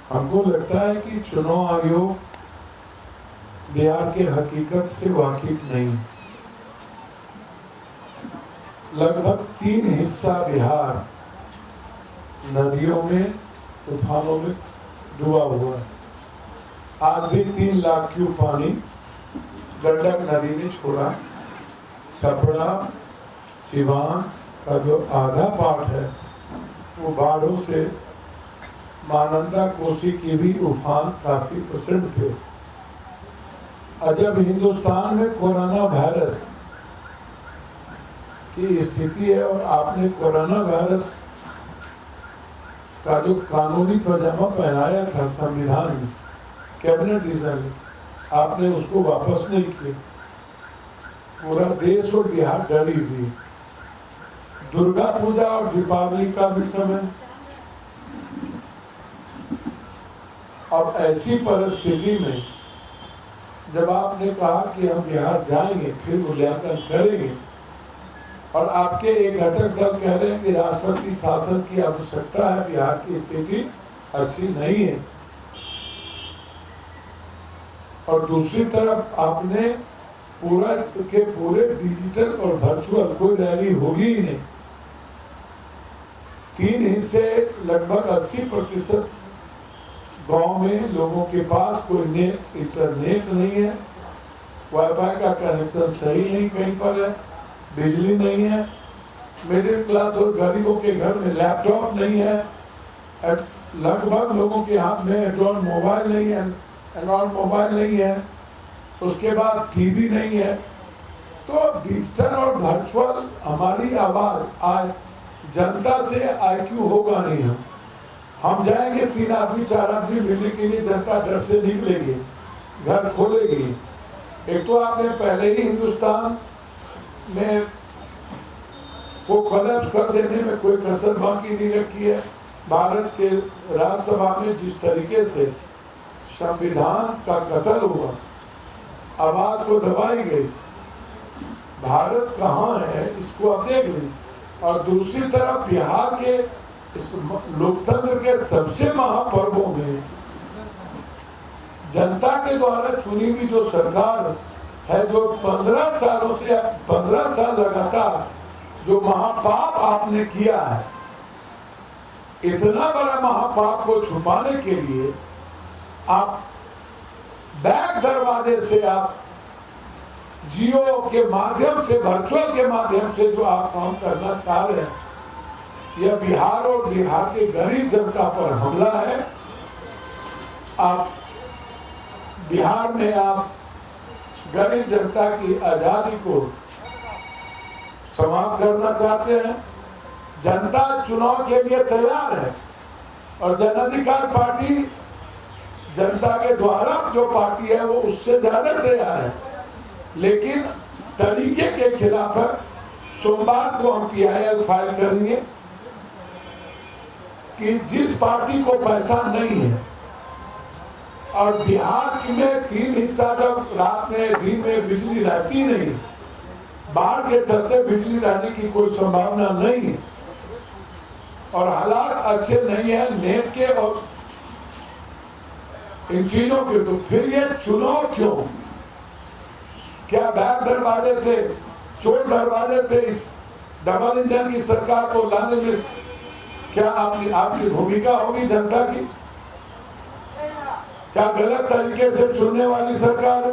हमको लगता है कि चुनाव आयोग बिहार के हकीकत से वाकिफ नहीं। लगभग 3 हिस्सा बिहार नदियों में, तूफानों में डूबा हुआ है। आज भी 3 लाख क्यूब पानी गंडक नदी ने छोड़ा। छपरा सिवान का जो आधा पार्ट है वो बाढ़ों से, महानंदा कोसी की भी उफान काफी प्रचंड थे। और जब हिंदुस्तान में कोरोना वायरस की स्थिति है और आपने कोरोना वायरस का जो कानूनी पजामा पहनाया था संविधान में, कैबिनेट डिसीजन में, आपने उसको वापस नहीं किया। पूरा देश और बिहार डरी हुई। दुर्गा पूजा और दीपावली का भी समय। अब ऐसी परिस्थिति में जब आपने कहा कि हम बिहार जाएंगे, फिर मूल्यांकन करेंगे, और आपके एक घटक दल कह रहे हैं कि राष्ट्रपति शासन की आवश्यकता है, बिहार की स्थिति अच्छी नहीं है, और दूसरी तरफ आपने पूरा के पूरे डिजिटल और वर्चुअल कोई रैली होगी ही नहीं। 3 हिस्से, लगभग 80% गांव में लोगों के पास कोई इंटरनेट नहीं है, वाईफाई का कनेक्शन सही नहीं कहीं पर है, बिजली नहीं है, मिडिल क्लास और गरीबों के घर में लैपटॉप नहीं है, लगभग लोगों के हाथ में एंड्रॉइड मोबाइल नहीं है, उसके बाद टीवी नहीं है। तो डिजिटल और वर्चुअल हमारी आवाज आज जनता से आईक्यू होगा नहीं। हम जाएंगे 3 आदमी 4 आदमी मिलने के लिए, जनता डर से निकलेगी, घर खोलेगी। एक तो आपने पहले ही हिंदुस्तान में वो कोलैप्स कर देने में कोई कसर बाकी नहीं रखी है। भारत के राज्यसभा में जिस तरीके से संविधान का कत्ल हुआ, आवाज को दबाई गई, भारत कहाँ है इसको आप देख लें। और दूसरी तरफ बिहार के इस लोकतंत्र के सबसे महापर्वों में जनता के द्वारा चुनी हुई जो सरकार है, जो 15 सालों से 15 साल लगातार जो महापाप आपने किया है, इतना बड़ा महापाप को छुपाने के लिए आप बैक दरवाजे से, आप जियो के माध्यम से, वर्चुअल के माध्यम से जो आप काम करना चाह रहे हैं, यह बिहार और बिहार के गरीब जनता पर हमला है। आप बिहार में आप गरीब जनता की आजादी को समाप्त करना चाहते हैं। जनता चुनाव के लिए तैयार है और जन अधिकार पार्टी जनता के द्वारा जो पार्टी है वो उससे ज्यादा तैयार है, लेकिन तरीके के खिलाफ है। सोमवार को हम PIL फाइल करेंगे कि जिस पार्टी को पैसा नहीं है, और बिहार में 3 हिस्सा, जब रात में दिन में बिजली रहती नहीं, बाढ़ के चलते बिजली रहने की कोई संभावना नहीं है, और हालात अच्छे नहीं है नेट के और इन चीजों के, तो फिर ये चुनाव क्यों? क्या बैक दरवाजे से, चोर दरवाजे से इस डबल इंजन की सरकार को लाने में क्या आपकी भूमिका होगी जनता की? क्या गलत तरीके से चुनने वाली सरकार?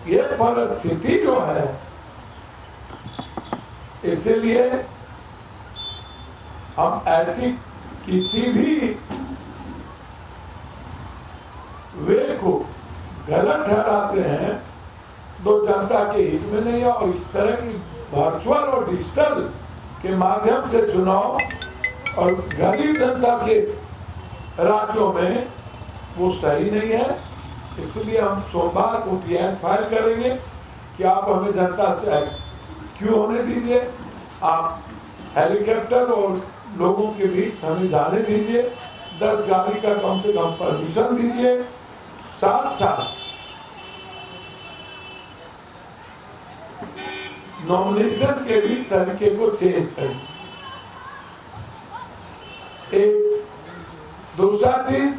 ये परिस्थिति जो है, इसलिए हम ऐसी किसी भी वे को गलत ठहराते हैं तो जनता के हित में नहीं है। और इस तरह की वर्चुअल और डिजिटल के माध्यम से चुनाव और गरीब जनता के राज्यों में वो सही नहीं है। इसलिए हम सोमवार को PIL फाइल करेंगे कि आप हमें जनता से क्यों होने दीजिए, आप हेलीकॉप्टर और लोगों के बीच हमें जाने दीजिए, 10 गाड़ी का कम से कम परमिशन दीजिए, साथ साथ नॉमिनेशन के भी तरीके को चेंज करें। एक दूसरा चीज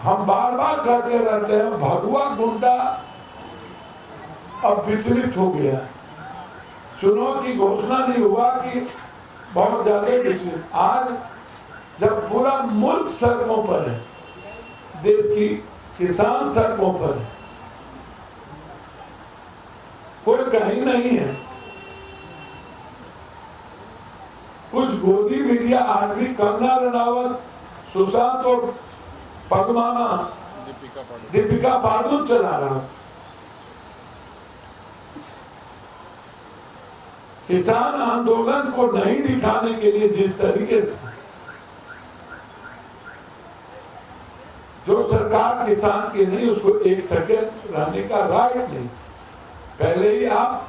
हम बार बार कहते रहते हैं, भगवा गुंडा अब विचलित हो गया। चुनाव की घोषणा नहीं हुआ कि बहुत ज्यादा विचलित। आज जब पूरा मुल्क सड़कों पर है, देश की किसान सड़कों पर है, कोई कहीं नहीं है। कुछ गोदी मीडिया आज भी कंगना रनावत, सुशांत और पद्माना, दीपिका पादुकोण चला रहा। किसान आंदोलन को नहीं दिखाने के लिए जिस तरीके से जो सरकार किसान की नहीं, उसको एक सेकेंड रहने का राइट नहीं। पहले ही आप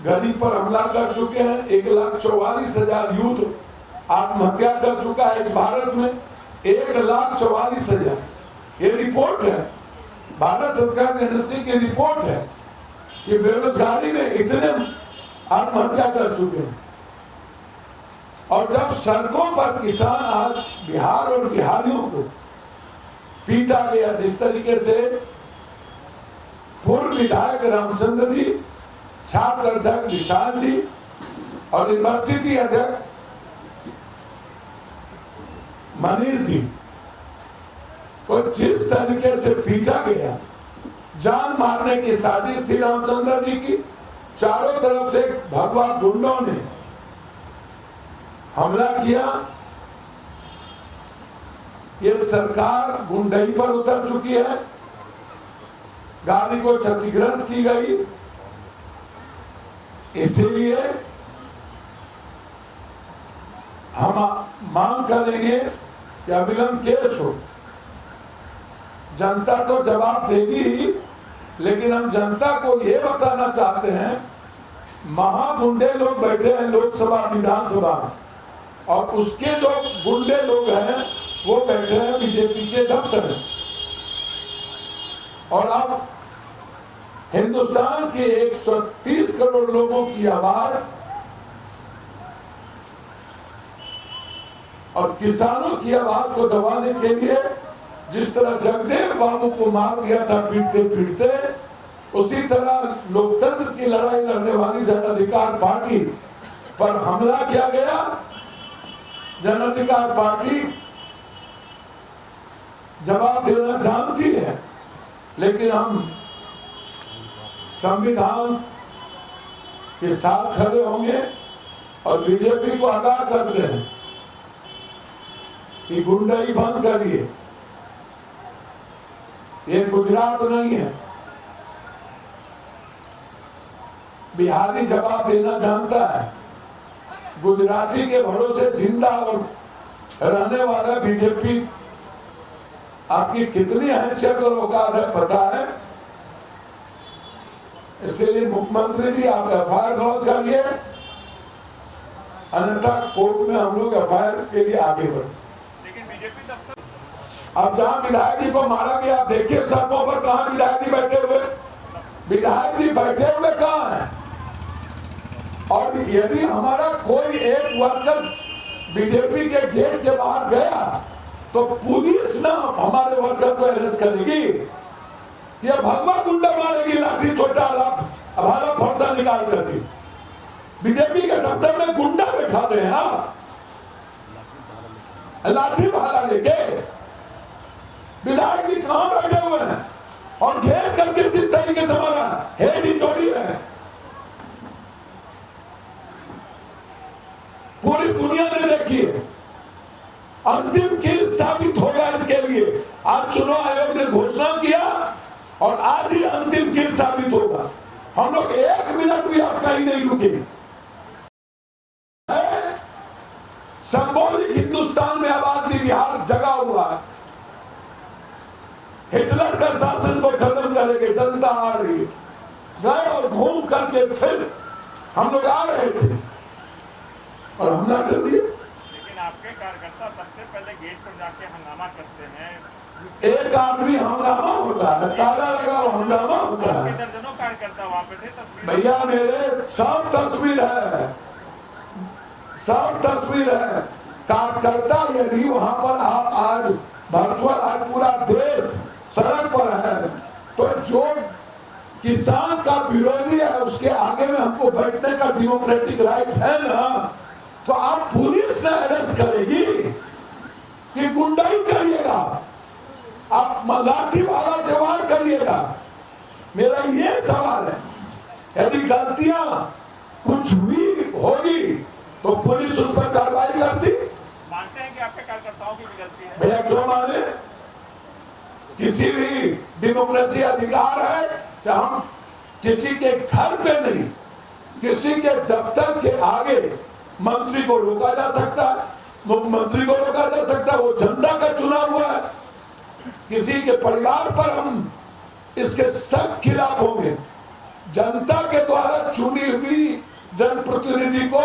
गरीब पर हमला कर चुके हैं। 1,44,000 यूथ आत्महत्या कर चुका है इस भारत में। 1,44,000, ये रिपोर्ट है, भारत सरकार के एनएससी की रिपोर्ट है कि बेरोजगारी में इतने आत्महत्या कर चुके हैं। और जब सड़कों पर किसान, आज बिहार और बिहारियों को पीटा गया जिस तरीके से, पूर्व विधायक रामचंद्र जी, छात्र अध्यक्ष विशाल जी और यूनिवर्सिटी अध्यक्ष मनीष जी को जिस तरीके से पीटा गया, जान मारने की साजिश थी रामचंद्र जी की। चारों तरफ से भगवा गुंडों ने हमला किया। ये सरकार गुंडई पर उतर चुकी है। गाड़ी को क्षतिग्रस्त की गई। इसीलिए हम मांग करेंगे कि अविलंब केस हो। जनता तो जवाब देगी ही, लेकिन हम जनता को ये बताना चाहते हैं, महागुंडे लोग बैठे हैं लोकसभा विधानसभा, और उसके जो गुंडे लोग हैं वो बैठे हैं बीजेपी के दफ्तर में। और अब हिंदुस्तान के 130 करोड़ लोगों की आवाज और किसानों की आवाज को दबाने के लिए जिस तरह जगदेव बाबू को मार दिया था पीटते पीटते, उसी तरह लोकतंत्र की लड़ाई लड़ने वाली जन अधिकार पार्टी पर हमला किया गया। जन अधिकार पार्टी जवाब देना जानती है, लेकिन हम संविधान के साथ खड़े होंगे और बीजेपी को आगाह करते हैं कि गुंडाई बंद करिए। ये गुजरात नहीं है। बिहारी जवाब देना जानता है। गुजराती के भरोसे जिंदा और रहने वाला बीजेपी आपकी कितनी हैसियत और औकात है पता है। इसलिए मुख्यमंत्री जी आप एफआईआर लॉन्च करिए, अन्यथा कोर्ट में हम लोग एफआईआर के लिए आगे बढ़े। लेकिन बीजेपी दफ्तर अब जहां विधायक जी को मारा गया, आप देखिए सड़कों पर कहां विधायक जी बैठे हुए। विधायक जी बैठे हुए कहां हैं? और यदि हमारा कोई एक वर्कर बीजेपी के गेट के बाहर गया तो पुलिस ना हमारे वर्कर को अरेस्ट करेगी, या भगवा गुंडा मारेगी, लाठी छोटा भाला फरसा निकाल करके। बीजेपी के दफ्तर में गुंडा बैठाते हैं आप, लाठी भाला लेके। विधायक जी कहां बैठे हुए हैं और घेर करके जिस तरीके से हमारा हेडी जोड़ी है, पूरी दुनिया ने देखी है। अंतिम किल साबित होगा इसके लिए। आज चुनाव आयोग ने घोषणा किया और आज ही अंतिम किल साबित होगा। हम लोग एक मिनट भी आप कहीं नहीं रुकेंगे। संबोधित हिंदुस्तान में आवाज दी, बिहार जगा हुआ है। हिटलर का शासन को खत्म करेंगे, जनता आ रही है। गए और घूम करके फिर हम लोग आ रहे थे और हमला कर दिया। लेकिन आपके कार्यकर्ता सबसे पहले गेट पर जाके हंगामा करते हैं। एक आदमी हंगामा होता है, ताला लगा और हंगामा होता है। दर्जनों कार्यकर्ता वहां पे थे। तस्वीर भैया मेरे सब तस्वीर है, सब तस्वीर है। कार्यकर्ता यदि वहां पर आप आज वर्चुअल आज पूरा देश सड़क पर है, तो जो किसान का विरोधी है उसके आगे में हमको बैठने का डेमोक्रेटिक राइट है ना, तो आप पुलिस ने अरेस्ट करेगी कि गुंडाई करिएगा, आप लाठी वाला से वार करिएगा? मेरा ये सवाल है। यदि गलतियां कुछ हुई होगी तो पुलिस उस पर कार्रवाई करती। मानते हैं कि आपके कार्यकर्ताओं की भी गलती है? भैया क्यों माने? किसी भी डेमोक्रेसी अधिकार है कि हम किसी के घर पे नहीं, किसी के दफ्तर के आगे मंत्री को रोका जा सकता है, मुख्यमंत्री को रोका जा सकता है, वो जनता का चुनाव हुआ है। किसी के परिवार पर हम इसके सख्त खिलाफ होंगे। जनता के द्वारा चुनी हुई जनप्रतिनिधि को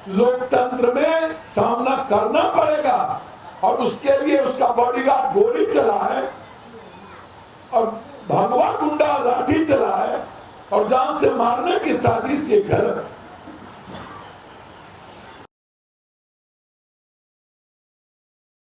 लोकतंत्र में सामना करना पड़ेगा, और उसके लिए उसका बॉडीगार्ड गोली चला है और भगवा गुंडा लाठी चला है और जान से मारने की साजिश, ये गलत।